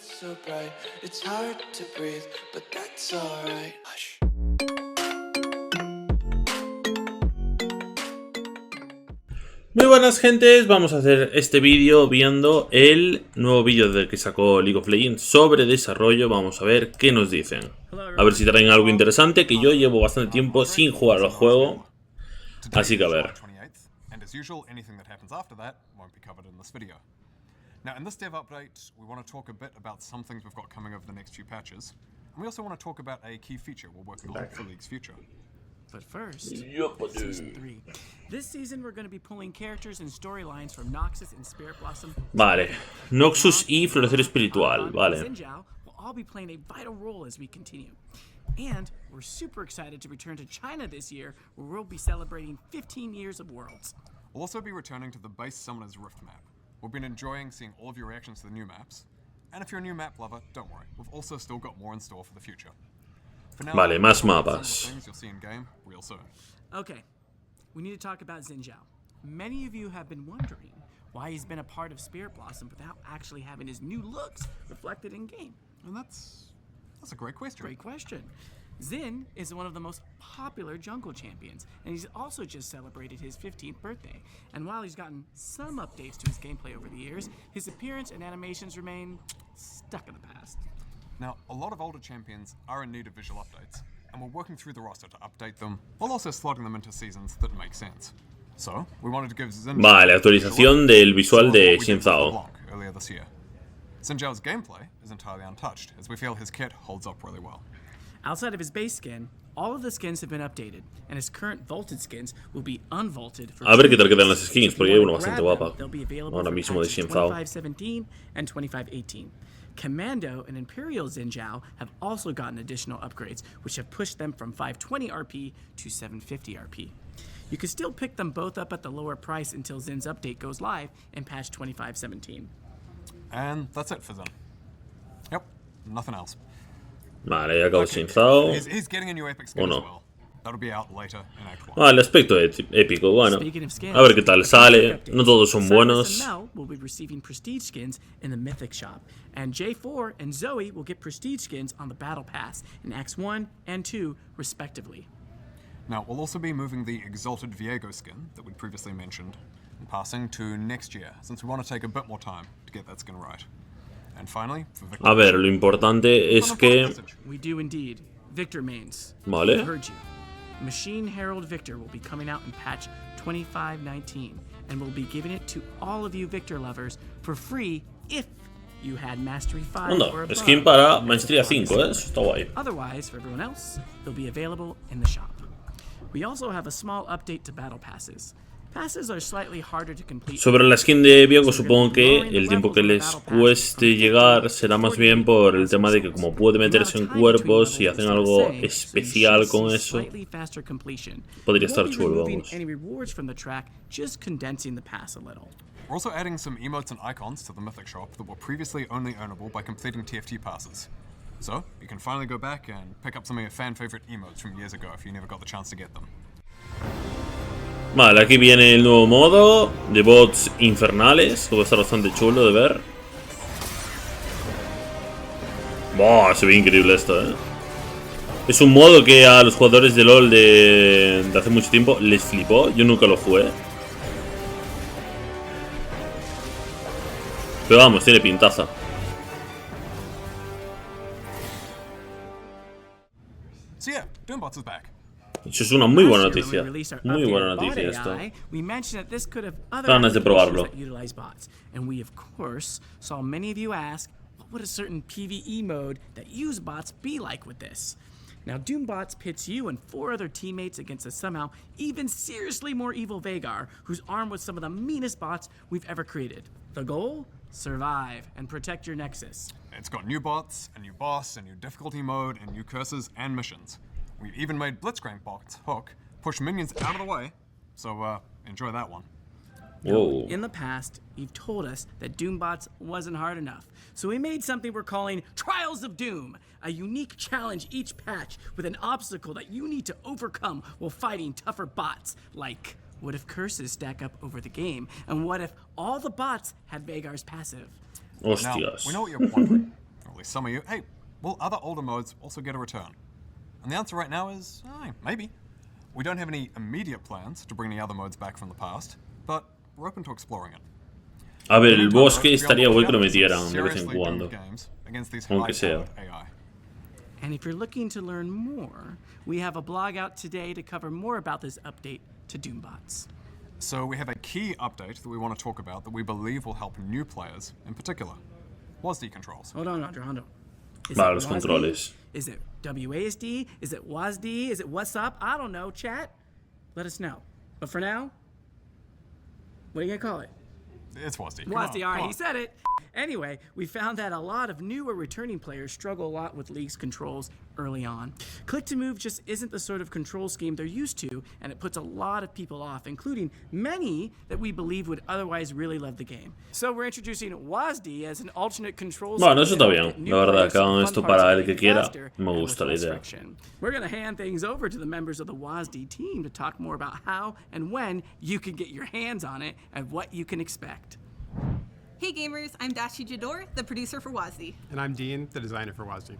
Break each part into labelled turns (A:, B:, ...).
A: so bright, it's hard to breathe, but that's alright. Hush.
B: Muy buenas gentes, vamos a hacer este vídeo viendo el nuevo vídeo del que sacó League of Legends sobre desarrollo. Vamos a ver qué nos dicen. A ver si traen algo interesante, que yo llevo bastante tiempo sin jugar al juego. Así que a ver.
C: Now, in this dev update, we want to talk a bit about some things we've got coming over the next few patches, and we also want to talk about a key feature we're working on for League's future.
D: But first, Season 3. This season we're going to be pulling characters and storylines from Noxus and Spirit Blossom.
B: Vale, Noxus y Florecer Espiritual, vale.
D: Xin Zhao will all be playing a vital role as we continue. And we're super excited to return to China this year, where we'll be celebrating 15 years of Worlds.
C: We'll also be returning to the base Summoner's Rift map. We've been enjoying seeing all of your reactions to the new maps. And if you're a new map lover, don't worry, we've also still got more in store for the future. For now,
B: vale, más mapas.
C: Things you'll see in game real soon.
D: Okay, we need to talk about Xin Zhao. Many of you have been wondering why he's been a part of Spirit Blossom without actually having his new looks reflected in game.
C: And that's a great question.
D: Great question. Xin is one of the most popular jungle champions, and he's also just celebrated his 15th birthday. And while he's gotten some updates to his gameplay over the years, his appearance and animations remain stuck in the past.
C: Now, a lot of older champions are in need of visual updates, and we're working through the roster to update them, while also slotting them into seasons that make sense. So, we wanted to give Xin
B: Vale, actualización del visual de Xin Zhao.
C: Earlier this year. Xin Zhao's gameplay is entirely untouched, as we feel his kit holds up really well.
D: Outside of his base skin, all of the skins have been updated, and his current vaulted skins will be unvaulted for
B: A ver qué tal quedan las skins, porque hay una bastante guapa.
D: They'll be available
B: Ahora
D: for
B: mismo de
D: patches
B: Xin Zhao.
D: 2517 and 2518. Commando and Imperial Xin Zhao have also gotten additional upgrades, which have pushed them from 520 RP to 750 RP. You can still pick them both up at the lower price until Xin's update goes live in patch 2517.
C: And that's it for Xin. Yep, nothing else.
B: Vale, ya acabó Xin Zhao.
C: He's getting a new epic skin as well. That'll be out later in Act 1.
B: Ah, el aspecto épico, bueno. A ver qué tal sale. No todos son buenos.
D: Mel will be receiving prestige skins in the Mythic shop, and J4 and Zoe will get prestige skins on the Battle Pass in Acts 1 and 2, respectively.
C: Now, we'll also be moving the Exalted Viego skin that we previously mentioned and passing to next year, since we want to take a bit more time to get that skin right. And finally, for Victor,
B: a ver, lo importante es que...
D: We do indeed. Victor mains.
B: Vale.
D: I heard you. Machine Herald Victor will be coming out in patch 2519, and we'll be giving it to all of you Victor lovers for free if you had Mastery 5 or above.
B: Skin para Maestría 5, eso está guay.
D: Otherwise, for everyone else, they'll be available in the shop. We also have a small update to battle passes. Passes are slightly harder to complete.
B: Sobre la skin de Viego, supongo que el tiempo que les cueste llegar será más bien por el tema de que como puede meterse en cuerpos y hacen algo especial con eso, podría estar chulo, vamos.
C: We're also adding some emotes and icons to the Mythic shop that were previously only earnable by completing TFT passes. So, you can finally go back and pick up some of your fan favorite emotes from years ago if you never got the chance to get them.
B: Vale, aquí viene el nuevo modo de bots infernales, que va a estar bastante chulo de ver. Buah, se ve increíble esto, Es un modo que a los jugadores de LoL de hace mucho tiempo les flipó, yo nunca lo jugué. Pero vamos, tiene pintaza.
C: So yeah, Doombots is back.
B: Eso es una muy buena noticia. Muy buena noticia esto. Ganas de probarlo.
D: And we of course saw many of you ask, what would a certain PvE mode that use bots be like with this? Now Doombots pits you and 4 other teammates against a somehow even seriously more evil Veigar, who's armed with some of the meanest bots we've ever created. The goal? Survive and protect your Nexus.
C: It's got new bots, a new boss, a new difficulty mode, and new curses and missions. We've even made Blitzcrank bots hook, push minions out of the way, so enjoy that one.
B: Whoa.
D: In the past, you've told us that Doombots wasn't hard enough, so we made something we're calling Trials of Doom, a unique challenge each patch with an obstacle that you need to overcome while fighting tougher bots, like what if curses stack up over the game, and what if all the bots had Veigar's passive?
B: Hostias.
C: Now, we know what you're wondering. least some of you, hey, will other older modes also get a return? And the answer right now is, maybe. We don't have any immediate plans to bring the other modes back from the past, but we're open to exploring it.
B: A ver, el bosque estaría guay que lo metieran de vez en cuando. Aunque sea.
D: And if you're looking to learn more, we have a blog out today to cover more about this update to Doombots.
C: So we have a key update that we want to talk about that we believe will help new players in particular. WASD controls.
D: Hold on, Hondo.
B: Vale, los controles.
D: Is it WASD? Is it WASD? Is it what's up? I don't know, chat. Let us know. But for now, what are you gonna call it?
C: It's WASD.
D: WASD, all right, he said it. Anyway, we found that a lot of new or returning players struggle a lot with League's controls early on. Click to move just isn't the sort of control scheme they're used to, and it puts a lot of people off, including many that we believe would otherwise really love the game. So we're introducing WASD as an alternate control scheme.
B: Bueno, eso está bien. La verdad, que hagan esto para el que quiera. Me gusta la idea.
D: We're going to hand things over to the members of the WASD team to talk more about how and when you can get your hands on it and what you can expect.
E: Hey gamers, I'm Dashi Jador, the producer for WASD.
F: And I'm Dean, the designer for WASD.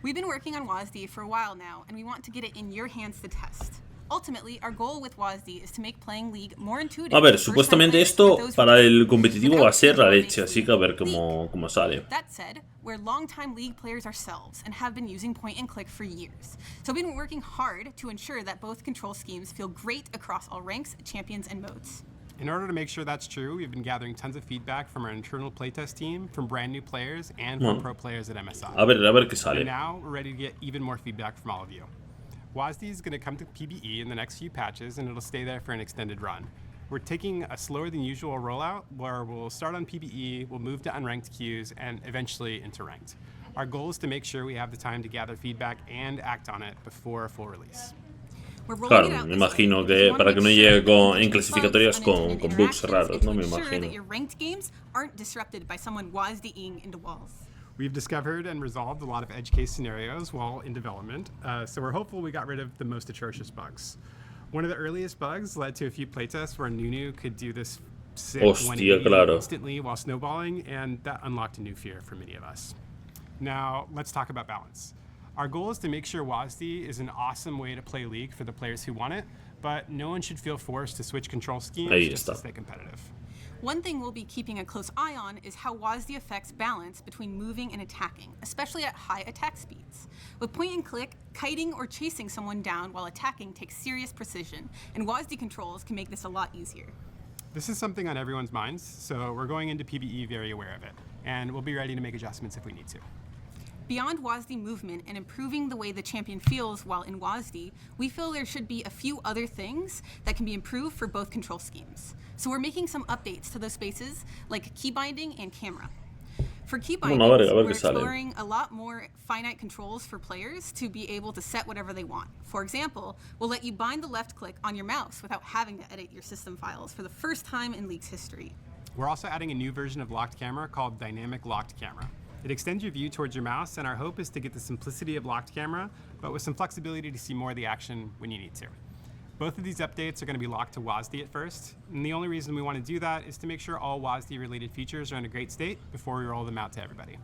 E: We've been working on WASD for a while now, and we want to get it in your hands to test. Ultimately, our goal with WASD is to make playing League more intuitive.
B: A ver, supuestamente esto para el competitivo va a ser la leche, así que a ver cómo sale.
E: That said, we're longtime League players ourselves and have been using point and click for years. So we've been working hard to ensure that both control schemes feel great across all ranks, champions, and modes.
F: In order to make sure that's true, we've been gathering tons of feedback from our internal playtest team, from brand new players, and from pro players at MSI.
B: A ver qué sale.
F: And now we're ready to get even more feedback from all of you. WASD is going to come to PBE in the next few patches, and it'll stay there for an extended run. We're taking a slower than usual rollout, where we'll start on PBE, we'll move to unranked queues, and eventually into ranked. Our goal is to make sure we have the time to gather feedback and act on it before a full release.
B: Claro, me imagino que para que no llegue en clasificatorias con bugs raros, ¿no? Me imagino.
F: We've discovered and resolved a lot of edge case scenarios while in development, so we're hopeful we got rid of the most atrocious bugs. One of the earliest bugs led to a few playtests where Nunu could do this sick 180 instantly while snowballing, and that unlocked a new fear for many of us. Now, let's talk about balance. Our goal is to make sure WASD is an awesome way to play League for the players who want it, but no one should feel forced to switch control schemes just to stay competitive.
E: One thing we'll be keeping a close eye on is how WASD affects balance between moving and attacking, especially at high attack speeds. With point and click, kiting or chasing someone down while attacking takes serious precision, and WASD controls can make this a lot easier.
F: This is something on everyone's minds, so we're going into PBE very aware of it, and we'll be ready to make adjustments if we need to.
E: Beyond WASD movement and improving the way the champion feels while in WASD, we feel there should be a few other things that can be improved for both control schemes. So we're making some updates to those spaces, like key binding and camera. For key binding, we're exploring a lot more finite controls for players to be able to set whatever they want. For example, we'll let you bind the left click on your mouse without having to edit your system files for the first time in League's history.
F: We're also adding a new version of locked camera called Dynamic Locked Camera. It extends your view towards your mouse, and our hope is to get the simplicity of locked camera, but with some flexibility to see more of the action when you need to. Both of these updates are going to be locked to WASD at first, and the only reason we want to do that is to make sure all WASD-related features are in a great state before we roll them out to everybody.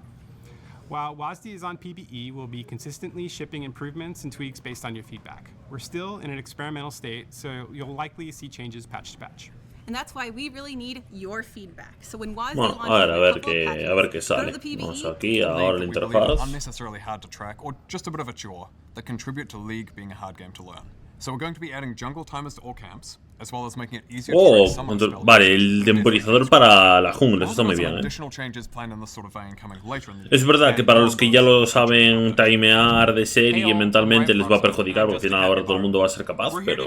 F: While WASD is on PBE, we'll be consistently shipping improvements and tweaks based on your feedback. We're still in an experimental state, so you'll likely see changes patch to patch.
E: And that's why we really need your feedback. So when WASD
B: bueno, a ver qué sale. Vamos aquí, ahora la interfaz.
C: Unnecessarily hard to track, or just a bit of a chore, that contribute to League being a hard game to learn. So we're going to be adding jungle timers to all camps, as well as making it easier to track some of the spells.
B: Vale, el temporizador para la jungla, eso está muy bien,
C: additional changes planned in this sort of vein coming later in the
B: Es verdad que para los que ya lo saben timear de serie mentalmente les va a perjudicar, porque al final ahora todo el mundo va a ser capaz, pero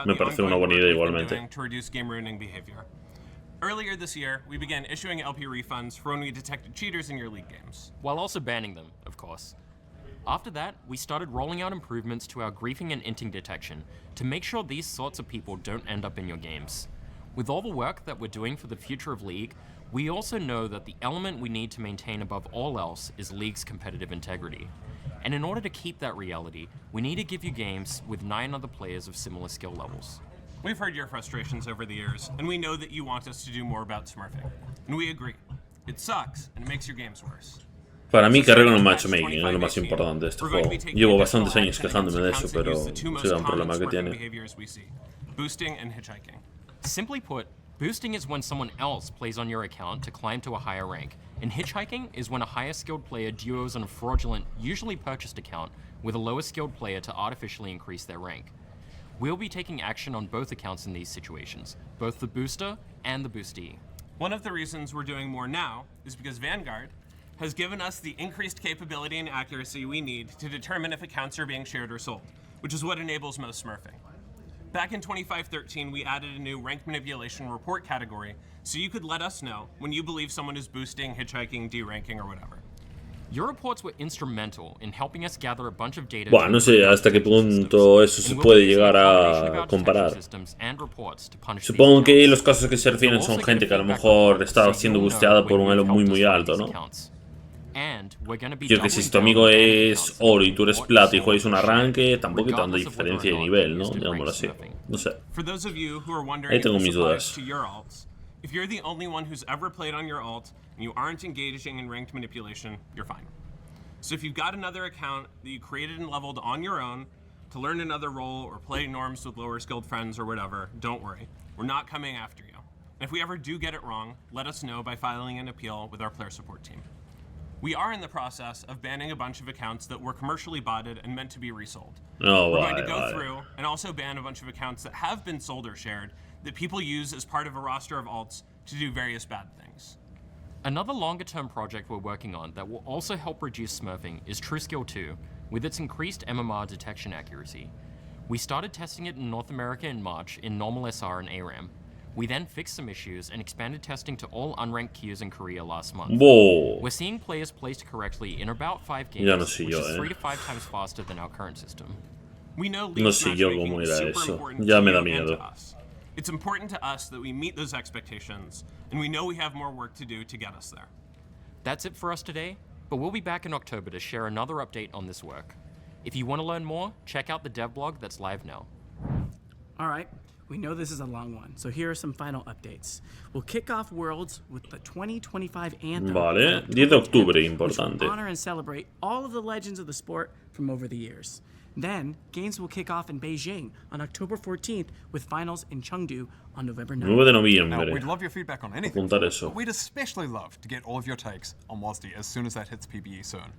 B: me parece una buena idea igualmente.
G: Earlier this year, we began issuing LP refunds for when we detected cheaters in your League games, while also banning them, of course. After that, we started rolling out improvements to our griefing and inting detection to make sure these sorts of people don't end up in your games. With all the work that we're doing for the future of League, we also know that the element we need to maintain above all else is League's competitive integrity. And in order to keep that reality, we need to give you games with 9 other players of similar skill levels. We've heard your frustrations over the years, and we know that you want us to do more about smurfing. And we agree. It sucks, and it makes your games worse.
B: Para mí, Carrea con el matchmaking es lo más importante de este juego. Llevo bastantes años quejándome de eso, pero sí da un problema que tiene.
C: Boosting and hitchhiking.
G: Simply put, boosting is when someone else plays on your account to climb to a higher rank, and hitchhiking is when a higher skilled player duos on a fraudulent, usually purchased account with a lower skilled player to artificially increase their rank. We'll be taking action on both accounts in these situations, both the booster and the boostee.
H: One of the reasons we're doing more now is because Vanguard has given us the increased capability and accuracy we need to determine if accounts are being shared or sold, which is what enables most smurfing. Back in 2513, we added a new rank manipulation report category, so you could let us know when you believe someone is boosting, hitchhiking, deranking, or whatever.
G: Your reports were instrumental in helping us gather a bunch of data.
B: Bueno, no sé hasta qué punto eso se puede llegar a comparar. Supongo que los casos que se refieren son gente que a lo mejor está siendo busteada por un elo muy alto, ¿no? Yo que si tu amigo es oro y tú eres plata y juegas un arranque, tampoco hay tanta diferencia de nivel, ¿no? Digámoslo así. No sé. Ahí tengo mis dudas.
H: If you're the only one who's ever played on your alt and you aren't engaging in ranked manipulation, you're fine. So if you've got another account that you created and leveled on your own to learn another role or play norms with lower skilled friends or whatever, don't worry. We're not coming after you. And if we ever do get it wrong, let us know by filing an appeal with our player support team. We are in the process of banning a bunch of accounts that were commercially botted and meant to be resold.
B: Oh,
H: we're going to go through and also ban a bunch of accounts that have been sold or shared that people use as part of a roster of alts to do various bad things.
G: Another longer-term project we're working on that will also help reduce smurfing is TrueSkill 2, with its increased MMR detection accuracy. We started testing it in North America in March in normal SR and ARAM. We then fixed some issues and expanded testing to all unranked queues in Korea last month.
B: Whoa.
G: We're seeing players placed correctly in about 5 games, which is 3 to 5 times faster than our current system.
H: We know
B: No sé yo cómo era eso. Ya me da miedo.
H: It's important to us that we meet those expectations, and we know we have more work to do to get us there.
G: That's it for us today, but we'll be back in October to share another update on this work. If you want to learn more, check out the dev blog that's live now.
D: All right, we know this is a long one, so here are some final updates. We'll kick off Worlds with the 2025 Anthem.
B: Vale, 10 de octubre, importante.
D: Which will honor and celebrate all of the legends of the sport from over the years. Then, games will kick off in Beijing on October 14th with finals in Chengdu on November 9th.
B: 9 de noviembre.
C: Now, we'd love your feedback on anything,
B: Apuntar eso.
C: but we'd especially love to get all of your takes on WASD as soon as that hits PBE soon.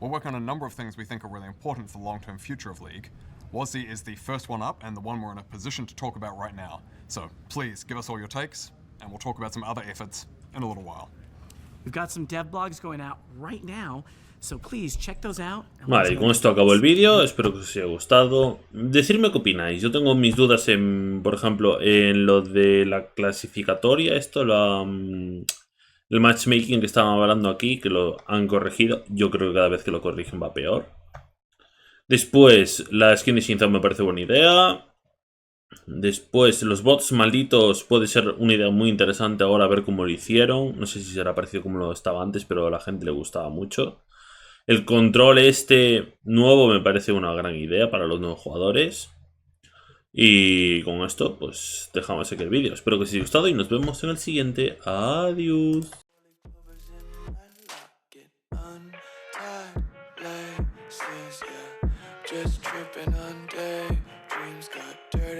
C: We're working on a number of things we think are really important for the long-term future of League. WASD is the first one up and the one we're in a position to talk about right now. So please give us all your takes, and we'll talk about some other efforts in a little while.
D: We've got some dev blogs going out right now, so please check those out.
B: Vale, y con esto acabo el vídeo. Espero que os haya gustado. Decidme qué opináis. Yo tengo mis dudas en, por ejemplo, en lo de la clasificatoria. Esto, el matchmaking que estaban hablando aquí, que lo han corregido. Yo creo que cada vez que lo corrigen va peor. Después, la skin de Xin Zhao me parece buena idea. Después, los bots malditos puede ser una idea muy interesante ahora a ver cómo lo hicieron. No sé si será parecido como lo estaba antes, pero a la gente le gustaba mucho. El control este nuevo me parece una gran idea para los nuevos jugadores. Y con esto, pues dejamos aquí el vídeo. Espero que os haya gustado y nos vemos en el siguiente. Adiós.
A: Just tripping on day, dreams got dirty.